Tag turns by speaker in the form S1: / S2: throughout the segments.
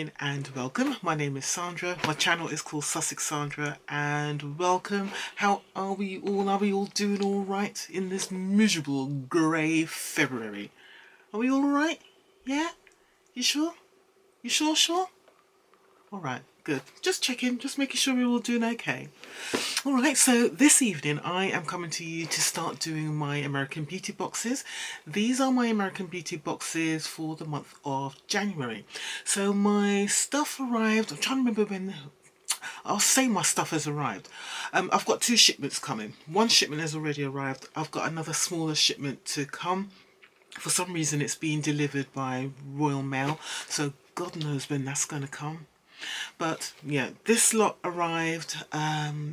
S1: evening and welcome. My name is Sandra. My channel is called Sussex Sandra and welcome. How are we all? Are we all doing all right in this miserable grey February? Are we all right? Yeah? You sure? You sure? Alright, good. Just checking, just making sure we're all doing okay. Alright, so this evening I am coming to you to start doing my American Beauty boxes. These are my American Beauty boxes for the month of January. So my stuff arrived, I'm trying to remember when, I'll say my stuff has arrived. I've got 2 shipments coming. One shipment has already arrived. I've got another smaller shipment to come. For some reason it's being delivered by Royal Mail, so God knows when that's going to come. But yeah, this lot arrived,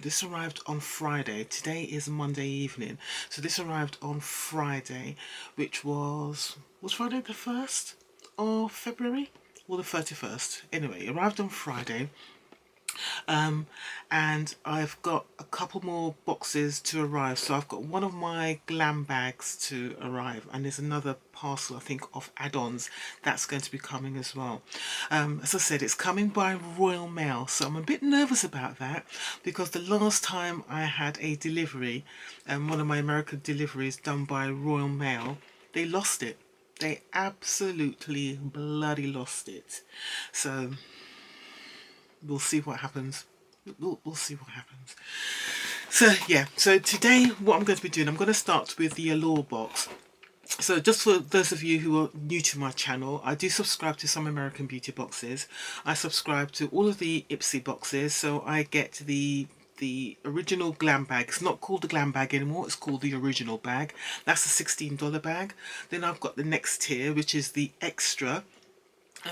S1: this arrived on Friday. Today is Monday evening. So this arrived on Friday, which was Friday the 1st of February? Or the 31st. Anyway, it arrived on Friday. And I've got a couple more boxes to arrive. So I've got one of my glam bags to arrive, and there's another parcel I think of add-ons that's going to be coming as well. As I said, it's coming by Royal Mail, so I'm a bit nervous about that because the last time I had a delivery, one of my American deliveries done by Royal Mail, they lost it. They absolutely bloody lost it. So we'll see what happens. We'll see what happens. So yeah, so today what I'm going to be doing, I'm going to start with the Allure box. So just for those of you who are new to my channel, I do subscribe to some American Beauty boxes. I subscribe to all of the Ipsy boxes, so I get the original glam bag. It's not called the glam bag anymore, it's called the original bag. That's a $16 bag. Then I've got the next tier, which is the extra.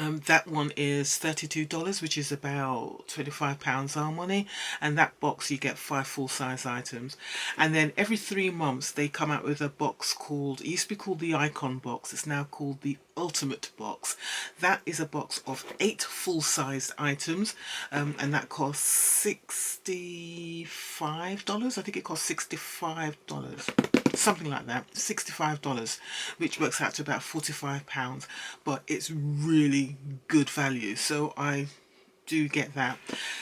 S1: That one is $32, which is about £25 our money, and that box you get 5 full-size items. And then every 3 months they come out with a box called, it used to be called the Icon box, it's now called the Ultimate box. That is a box of 8 full-sized items, and that costs $65. I think it costs $65. Something like that, $65, which works out to about £45, but it's really good value, so I do get that.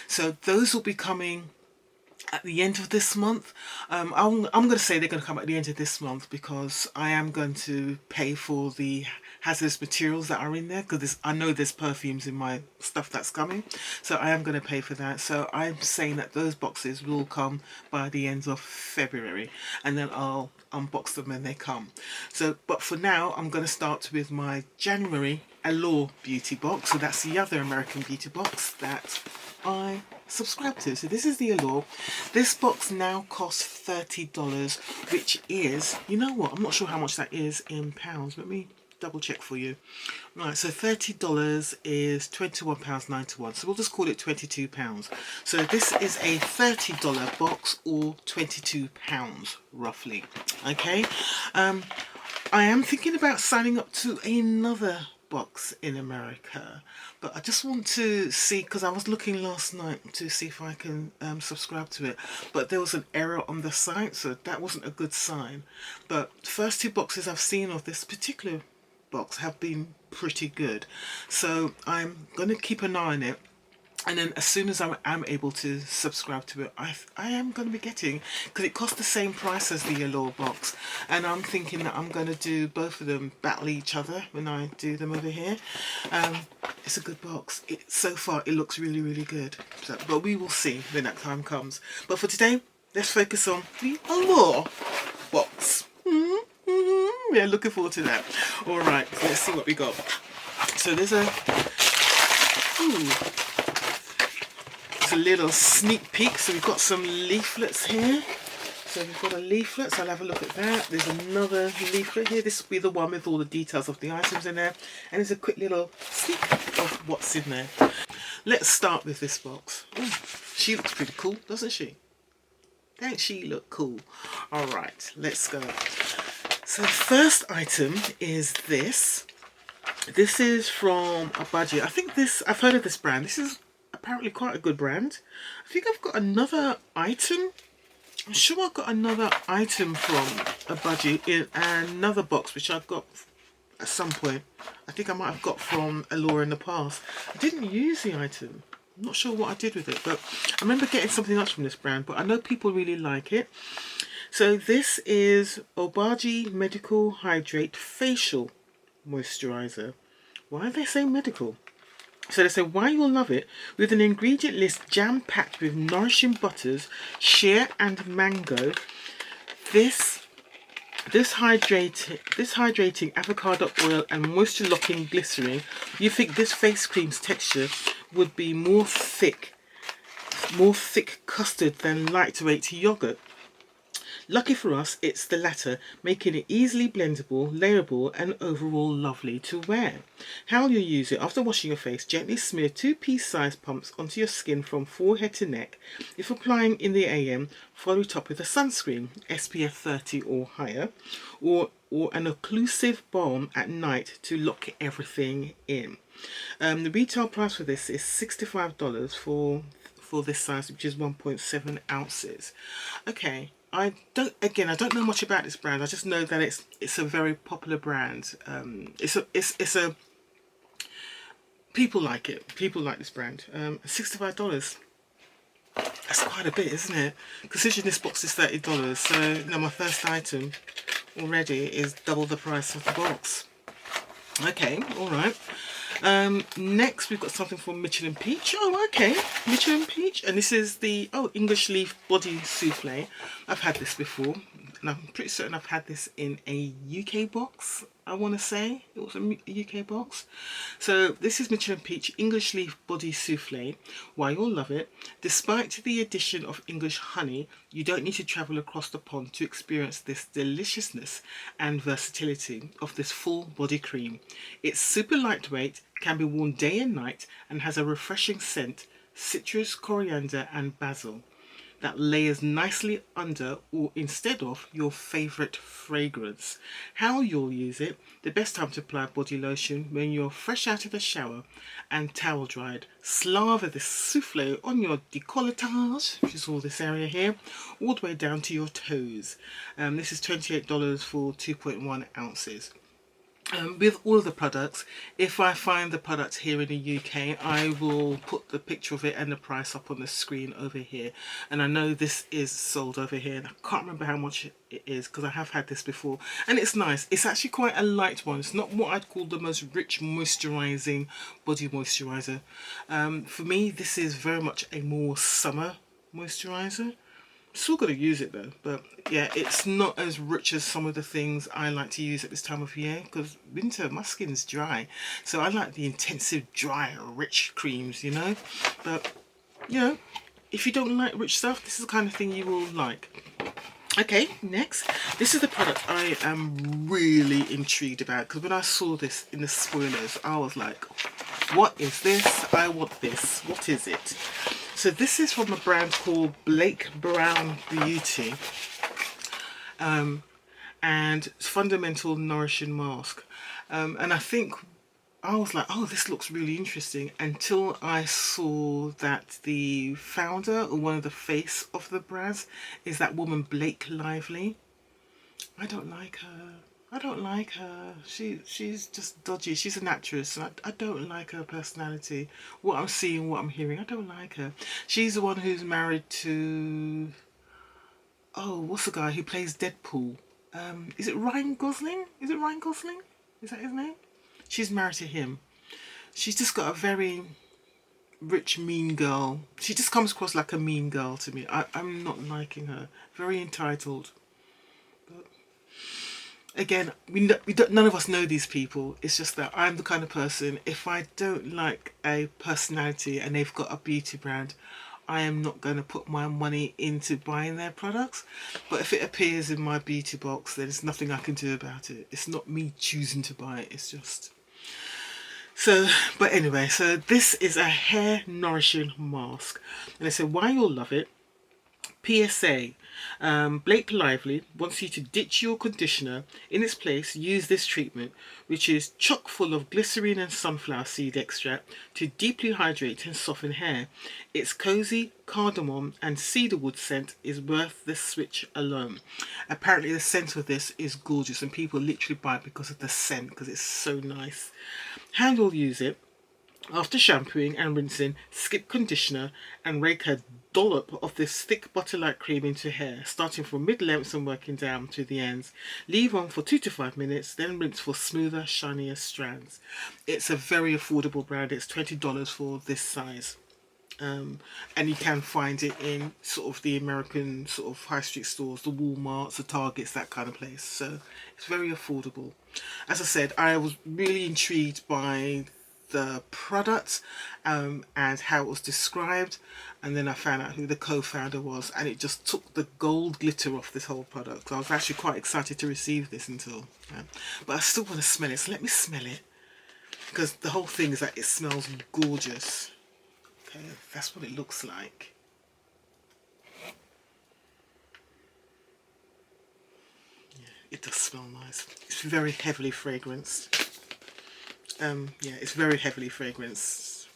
S1: So those will be coming at the end of this month. I'm going to say they're going to come at the end of this month because I am going to pay for the hazardous materials that are in there, because I know there's perfumes in my stuff that's coming, so I am going to pay for that. So I'm saying that those boxes will come by the end of February, and then I'll unbox them when they come. So but for now I'm going to start with my January Allure Beauty box. So that's the other American Beauty box that I subscribe to. So this is the Allure. This box now costs $30, which is, you know what, I'm not sure how much that is in pounds. Let me double check for you. Right, so $30 is £21.91, so we'll just call it £22. So this is a $30 box, or £22 roughly. Okay, I am thinking about signing up to another box in America, but I just want to see, because I was looking last night to see if I can subscribe to it, but there was an error on the site, so that wasn't a good sign. But the first 2 boxes I've seen of this particular box have been pretty good, so I'm going to keep an eye on it, and then as soon as I am able to subscribe to it, I am going to be getting, because it costs the same price as the Allure box, and I'm thinking that I'm going to do both of them battle each other when I do them over here. It's a good box. So far it looks really good, so, but we will see when that time comes. But for today, let's focus on the Allure box. Yeah, looking forward to that. Alright, let's see what we got. So there's a little sneak peek. So we've got some leaflets here. So we've got a leaflet, so I'll have a look at that. There's another leaflet here. This will be the one with all the details of the items in there. And there's a quick little sneak of what's in there. Let's start with this box. Ooh, she looks pretty cool, doesn't she? Don't she look cool? Alright, let's go. So the first item is this. This is from a budget. I think I've heard of this brand. This is apparently quite a good brand. I think I've got another item. I'm sure I've got another item from a budget in another box, which I've got at some point. I think I might have got from Allure in the past. I didn't use the item. I'm not sure what I did with it, but I remember getting something else from this brand, but I know people really like it. So this is Obagi Medical Hydrate Facial Moisturizer. Why are they saying medical? So they say why you'll love it, with an ingredient list jam-packed with nourishing butters, shea and mango. This hydrating avocado oil and moisture locking glycerin. You think this face cream's texture would be more thick custard than lightweight yogurt? Lucky for us, it's the latter, making it easily blendable, layerable and overall lovely to wear. How you use it: after washing your face, gently smear 2 piece-sized pumps onto your skin from forehead to neck. If applying in the AM, follow it up with a sunscreen, SPF 30 or higher, or an occlusive balm at night to lock everything in. The retail price for this is $65 for this size, which is 1.7 ounces. Okay, I don't know much about this brand. I just know that it's a very popular brand. It's a people like it. People like this brand. $65. That's quite a bit, isn't it? Considering this box is $30, so now my first item already is double the price of the box. Okay, all right. Next we've got something from Michelin Peach. Oh, okay, Michelin Peach, and this is the English Leaf Body Souffle. I've had this before, and I'm pretty certain I've had this in a UK box. I want to say it was a UK box. So this is Michelin Peach English Leaf Body Souffle. Why you'll love it. Despite the addition of English honey, you don't need to travel across the pond to experience this deliciousness and versatility of this full body cream. It's super lightweight, can be worn day and night, and has a refreshing scent, citrus, coriander and basil, that layers nicely under or instead of your favourite fragrance. How you'll use it: the best time to apply body lotion when you're fresh out of the shower and towel dried. Slather this souffle on your décolletage, which is all this area here, all the way down to your toes. This is $28 for 2.1 ounces. With all of the products, if I find the product here in the UK, I will put the picture of it and the price up on the screen over here. And I know this is sold over here, and I can't remember how much it is because I have had this before. And it's nice. It's actually quite a light one. It's not what I'd call the most rich moisturising body moisturiser. For me, this is very much a more summer moisturiser. Still got to use it though, but yeah, it's not as rich as some of the things I like to use at this time of year, because winter my skin's dry, so I like the intensive dry rich creams, you know. But you know, if you don't like rich stuff, this is the kind of thing you will like. Okay, next, this is the product I am really intrigued about, because when I saw this in the spoilers, I was like, what is this? I want this. What is it? So this is from a brand called Blake Brown Beauty, and it's Fundamental Nourishing Mask. And I think I was like, oh, this looks really interesting, until I saw that the founder, or one of the face of the brand, is that woman Blake Lively. I don't like her. I don't like her. She's just dodgy. She's an actress, and I don't like her personality. What I'm seeing, what I'm hearing, I don't like her. She's the one who's married to, oh, what's the guy who plays Deadpool? Is it Ryan Gosling? Is it Ryan Gosling? Is that his name? She's married to him. She's just got a very rich, mean girl. She just comes across like a mean girl to me. I'm not liking her. Very entitled. Again, none of us know these people. It's just that I'm the kind of person, if I don't like a personality and they've got a beauty brand, I am not going to put my money into buying their products. But if it appears in my beauty box, then there's nothing I can do about it. It's not me choosing to buy it, it's just... So, but anyway, so this is a hair nourishing mask. And I said why you'll love it. PSA: Blake Lively wants you to ditch your conditioner. In its place, use this treatment, which is chock full of glycerine and sunflower seed extract to deeply hydrate and soften hair. Its cozy cardamom and cedarwood scent is worth the switch alone. Apparently, the scent of this is gorgeous, and people literally buy it because of the scent, because it's so nice. How you'll use it: after shampooing and rinsing, skip conditioner and rake a dollop of this thick butter-like cream into hair, starting from mid-lengths and working down to the ends. Leave on for 2 to 5 minutes, then rinse for smoother, shinier strands. It's a very affordable brand. It's $20 for this size. And you can find it in sort of the American sort of high street stores, the Walmarts, the Targets, that kind of place. So it's very affordable. As I said, I was really intrigued by the product and how it was described, and then I found out who the co-founder was, and it just took the gold glitter off this whole product. So I was actually quite excited to receive this but I still want to smell it, so let me smell it, because the whole thing is that it smells gorgeous. Okay, that's what it looks like. Yeah, it does smell nice. It's very heavily fragranced. Yeah, it's very heavily fragranced.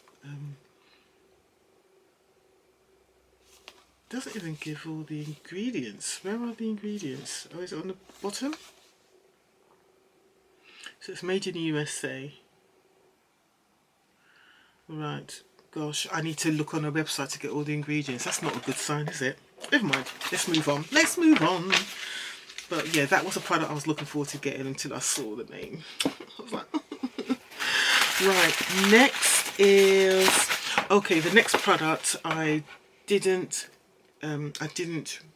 S1: Doesn't even give all the ingredients. Where are the ingredients? Oh, is it on the bottom? So it's made in the USA. Right. Gosh, I need to look on a website to get all the ingredients. That's not a good sign, is it? Never mind. Let's move on. Let's move on. But yeah, that was a product I was looking forward to getting until I saw the name. I was like, right. Next is, okay, the next product I didn't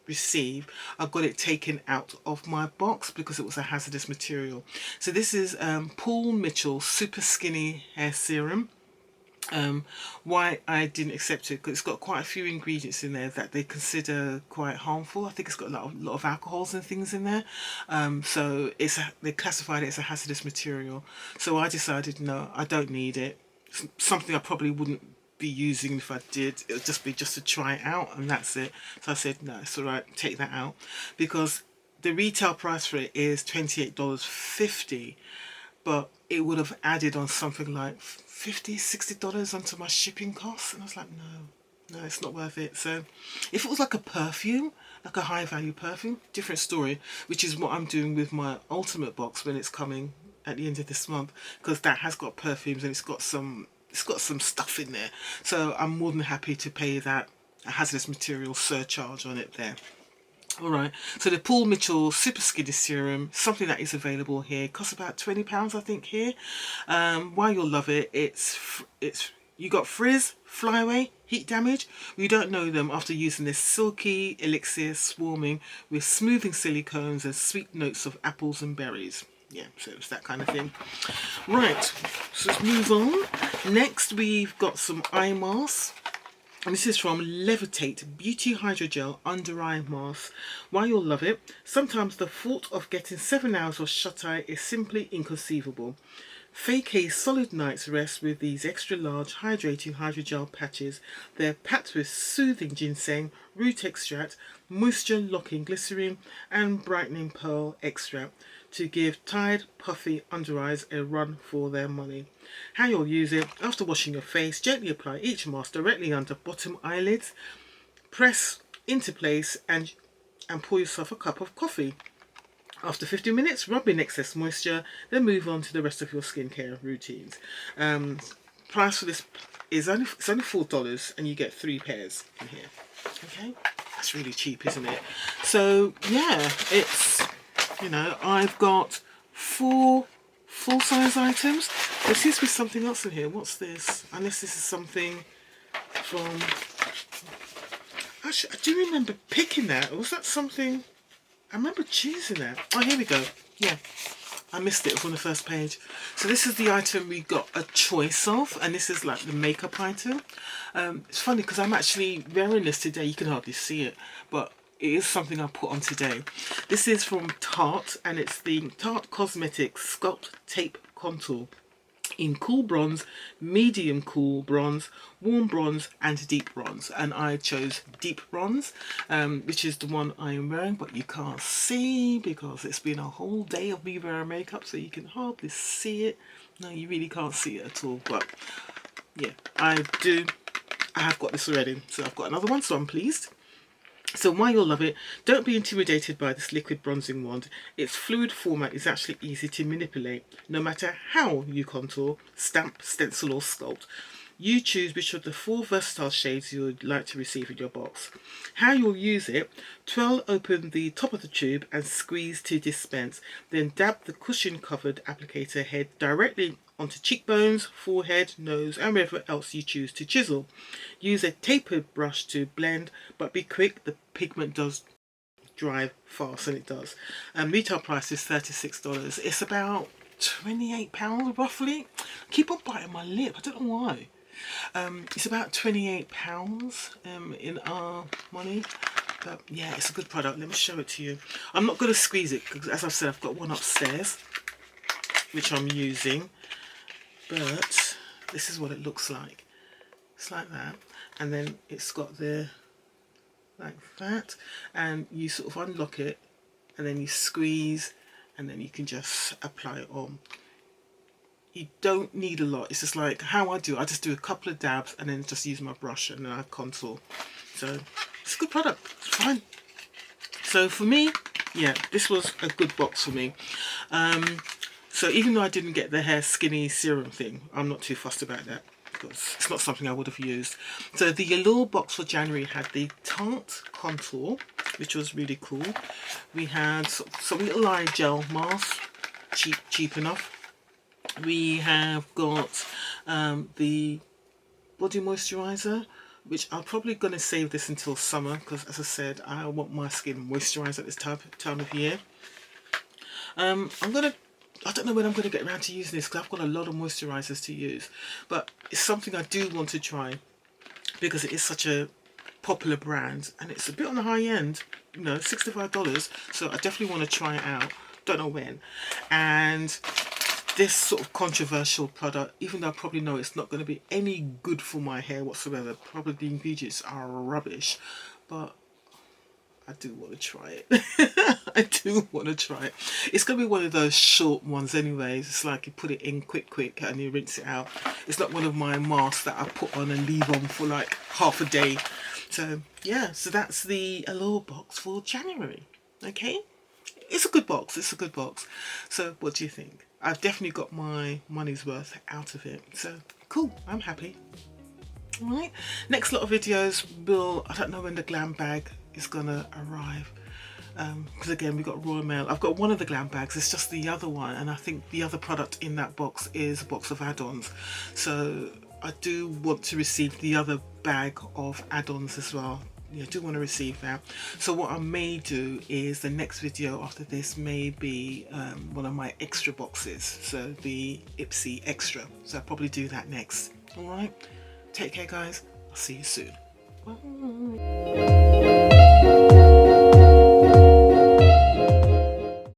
S1: receive. I got it taken out of my box because it was a hazardous material. So this is Paul Mitchell Super Skinny Hair Serum. Why I didn't accept it, because it's got quite a few ingredients in there that they consider quite harmful. I think it's got a lot of alcohols and things in there, so they classified it as a hazardous material. So I decided, no, I don't need it. It's something I probably wouldn't be using. If I did, it would just be just to try it out, and that's it. So I said, no, it's all right, take that out, because the retail price for it is $28.50, but it would have added on something like $50-$60 onto my shipping costs, and I was like, no, it's not worth it. So if it was like a perfume, like a high value perfume, different story, which is what I'm doing with my ultimate box when it's coming at the end of this month, because that has got perfumes and it's got some stuff in there, so I'm more than happy to pay that hazardous material surcharge on it there. Alright, so the Paul Mitchell Super Skinny Serum, something that is available here, costs about £20 I think here. Why you'll love it, it's you got frizz, flyaway, heat damage. We don't know them after using this silky elixir swarming with smoothing silicones and sweet notes of apples and berries. Yeah, so it's that kind of thing. Right, so let's move on. Next we've got some eye masks. And this is from Levitate Beauty Hydrogel Under Eye Mask. Why you'll love it. Sometimes the thought of getting 7 hours of shut-eye is simply inconceivable. Fake a solid night's rest with these extra large hydrating hydrogel patches. They're packed with soothing ginseng, root extract, moisture locking glycerin and brightening pearl extract to give tired, puffy under eyes a run for their money. How you'll use it: after washing your face, gently apply each mask directly under bottom eyelids, press into place and pour yourself a cup of coffee. After 15 minutes, rub in excess moisture, then move on to the rest of your skincare routines. Price for this is only $4, and you get 3 pairs in here. Okay, that's really cheap, isn't it? So yeah, it's, you know, I've got 4 full-size items. There seems to be something else in here. What's this? Unless this is something from... Actually, I do remember picking that. Or was that something... I remember choosing that. Oh, here we go. Yeah, I missed it. It was on the first page. So this is the item we got a choice of, and this is like the makeup item. It's funny because I'm actually wearing this today. You can hardly see it, but it is something I put on today. This is from Tarte, and it's the Tarte Cosmetics Sculpt Tape Contour. in cool bronze, medium cool bronze, warm bronze and deep bronze, and I chose deep bronze, which is the one I am wearing, but you can't see because it's been a whole day of me wearing makeup, so you can hardly see it. No, you really can't see it at all, but yeah, I have got this already, so I've got another one, so I'm pleased. So while you'll love it, don't be intimidated by this liquid bronzing wand. Its fluid format is actually easy to manipulate, no matter how you contour, stamp, stencil or sculpt. You choose which of the 4 versatile shades you would like to receive in your box. How you'll use it: twirl open the top of the tube and squeeze to dispense. Then dab the cushion covered applicator head directly onto cheekbones, forehead, nose and wherever else you choose to chisel. Use a tapered brush to blend, but be quick, the pigment does dry fast, and it does. Retail price is $36. It's about £28 roughly. I keep on biting my lip, I don't know why. It's about £28 in our money. But yeah, it's a good product. Let me show it to you. I'm not going to squeeze it because, as I've said, I've got one upstairs which I'm using. But this is what it looks like. It's like that, and then it's got the like that, and you sort of unlock it and then you squeeze and then you can just apply it on. You don't need a lot. It's just like how I just do a couple of dabs and then just use my brush and then I contour. So it's a good product, it's fine. So for me, yeah, this was a good box for me. So even though I didn't get the hair skinny serum thing, I'm not too fussed about that because it's not something I would have used. So the Allure box for January had the Tarte contour, which was really cool. We had some little eye gel mask, cheap enough. We have got the body moisturizer, which I'm probably going to save this until summer because, as I said, I want my skin moisturised at this time of year. I don't know when I'm going to get around to using this because I've got a lot of moisturisers to use, but it's something I do want to try because it is such a popular brand and it's a bit on the high end, you know, $65, so I definitely want to try it out. Don't know when. And this sort of controversial product, even though I probably know it's not going to be any good for my hair whatsoever, probably the ingredients are rubbish, but I do want to try it. I do want to try it. It's going to be one of those short ones anyways. It's like you put it in quick and you rinse it out. It's not one of my masks that I put on and leave on for like half a day. So yeah, so that's the Allure box for January. Okay, it's a good box, it's a good box. So what do you think? I've definitely got my money's worth out of it. So cool, I'm happy. Alright, next lot of videos I don't know when the glam bag is gonna arrive, because again we got Royal Mail. I've got one of the glam bags, it's just the other one, and I think the other product in that box is a box of add-ons, so I do want to receive the other bag of add-ons as well. Yeah, I do want to receive that. So what I may do is the next video after this may be one of my extra boxes, so the Ipsy Extra, so I'll probably do that next. Alright, take care guys, I'll see you soon. Bye.